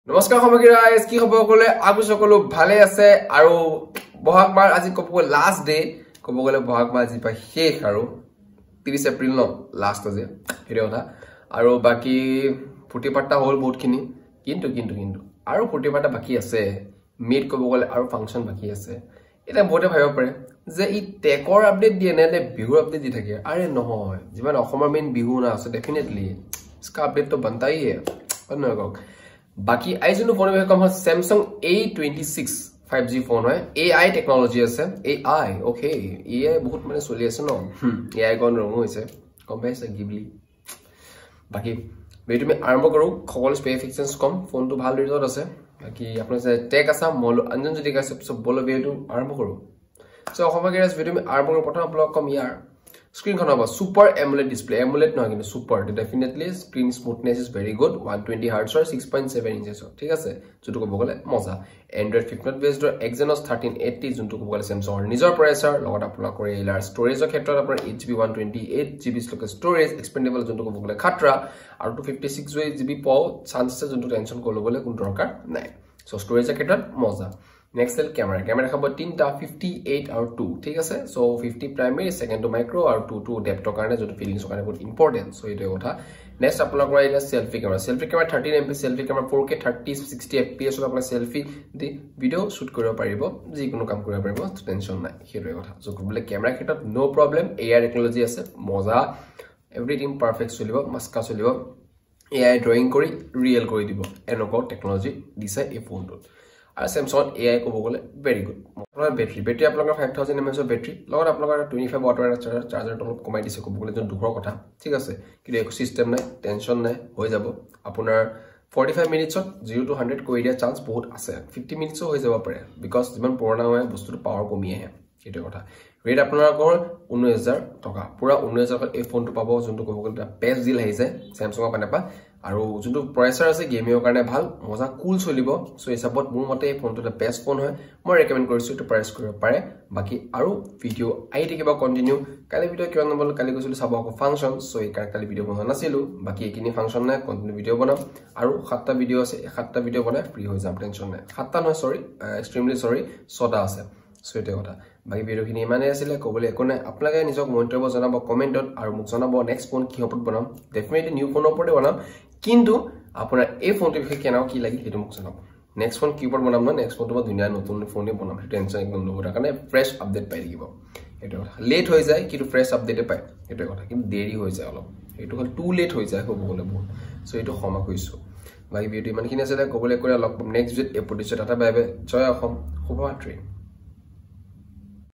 নমস্কাৰ সামগ্ৰী ৰাইজ কি খবৰ কলে আগু সকলো ভালে আছে আৰু বহাগ মাহ আজি কব লাষ্ট ডে কব গলে বহাগ মাহ আজি পা শেষ আৰু 30 এপ্ৰিল ন লাষ্ট আছে হেৰি কথা আৰু বাকি ফুটিপাট্টা হল বহুতখিনি কিন্তু আৰু ফুটিপাট্টা বাকি আছে মিট কব গলে আৰু ফাংচন বাকি আছে এটা বহুতে ভাবিব পাৰে যে ই টেকৰ আপডেট দিয়ে নে বিহু আপডেট দি থাকে আৰে নহয় যিমান অসমৰ মেইন বিহু না আছে ডেফিনেটলি इसका अपडेट तो बनता ही है बाकी आई जो फोन में कम Samsung A26 5G फोन है AI टेक्नोलॉजी আছে AI ओके AI बहुत মানে চলি আছে ন AI গন ৰং হৈছে কম পাইছে গিবলি বাকি ভিডিও में আৰম্ভ কৰো সকল স্পেসিফিকেশনস কম ফোনটো ভাল ৰিজল্ট আছে বাকি আপোনাৰ যে টেক আছে মল অঞ্জন যদি কাছে সব বলো ভিডিও আৰম্ভ কৰো সো অসমগেৰাস ভিডিও में আৰম্ভ কৰো প্ৰথম ব্লগ কম ইয়াৰ Screen khana super AMOLED display AMOLED no কিন্তু super definitely screen smoothness is very good 120 Hz or 6.7 inches ঠিক আছে যেটো কব গলে মজা Android 15 based Exynos 1380 যেটো কব গলে Samsung নিজৰ processor লগত আপোনাৰ কৰে এলাৰ storage ক্ষেত্ৰত আপোনাৰ 8GB 128GB storage expandable যেটো কব গলে খাটৰা আৰু 256GB পাও চান্সেস যেটো টেনশন কল গলে কোন দৰকাৰ নাই সো storage ক্ষেত্ৰত মজা Next cell camera khabo 3ta 58 और 2 ठीक আছে so 50 primary second to micro और 2 to depth karone joto feelings karone बहुत important so ite kotha next apna kora ila selfie camera 13 MP selfie camera 4K 30 60 fps ot apna selfie di video shoot koribo paribo ji kono kam koribo paribo tension nai heto kotha so bole camera khetot no problem AI technology ase moza everything perfect cholibo maska cholibo AI drawing kori real kori dibo enoko technology disa e phone to Samsung AI ko bogole very good apnar battery apnar 5000 mAh battery logot apnar 25 watt charger tolop komai dise ko bogole jon dukhor kotha thik ase kidu ecosystem nai tension nai hoi jabo apnar 45 minutes 0 to 100 ko area chance bahut ase 50 minutes hoi jabo pare because jiman purana hoy bostu power komi ahe eto kotha rate apnar kor 19000 toka pura 19000 এই phone to pabo jon to ko bogole best deal ahi jay Samsung pa napa আৰু যোনটো processor আছে গেমিংৰ কাৰণে ভাল মজা কুল চলিব so হিচাপত মোৰ মতে এই ফোনটো এটা বেষ্ট ফোন হয় মই ৰেকমেন্ড কৰিছো টু প্ৰাইস কৰিব পাৰে বাকি আৰু ভিডিও আই থাকিব কন্টিনিউ কালি ভিডিও কিমান নম্বৰ কালি গৈছিল চাব আকৌ ফাংচন সো এই কালি ভিডিও বনোৱা নাছিলো বাকি একিনি ফাংচন নাই কন্টিনিউ ভিডিও বনাম আৰু 7টা ভিডিও আছে 7টা ভিডিও বনাই ফ্ৰী হৈ যাম টেনশন নাই 7টা নহয় সৰি এক্সট্ৰিমলি সৰি 6টা আছে সো এটা কথা বাকি ভিডিওখিনি মানে আছিল কবলে একো নাই আপোনালোকে নিজক মন্তব্য জনাব কমেন্টত আৰু মোক জনাব নেক্সট ফোন কি ওপৰত বনাম ডেফিনেটলি নিউ ফোনৰ ওপৰতে বনাম কিন্তু আপোনাৰ এই ফোনটো বিষয়ে কেনাও কি লাগি হেতু মোক জনাব নেক্সট ফোন কিবোর্ড বনাম না নেক্সট ফোনটো দুনিয়া নতুন ফোনে বনাম টেনশন একদম নব কাৰণে ফ্ৰেশ আপডেট পাই দিব এটো লেট হৈ যায় কিন্তু ফ্ৰেশ আপডেটে পায় এটো কথা কিন্তু দেৰি হৈ যায় অলপ এটো হল টু লেট হৈ যায় হ'ব বলে বহুত সো এটো ক্ষমা কৰিছো বাকি ভিডিও ইমানখিনি আছে কবলে কৰি লগ নেক্সট ভিডিওত এপিসোড এটা বাইবে জয় অসম শুভৰাত্ৰি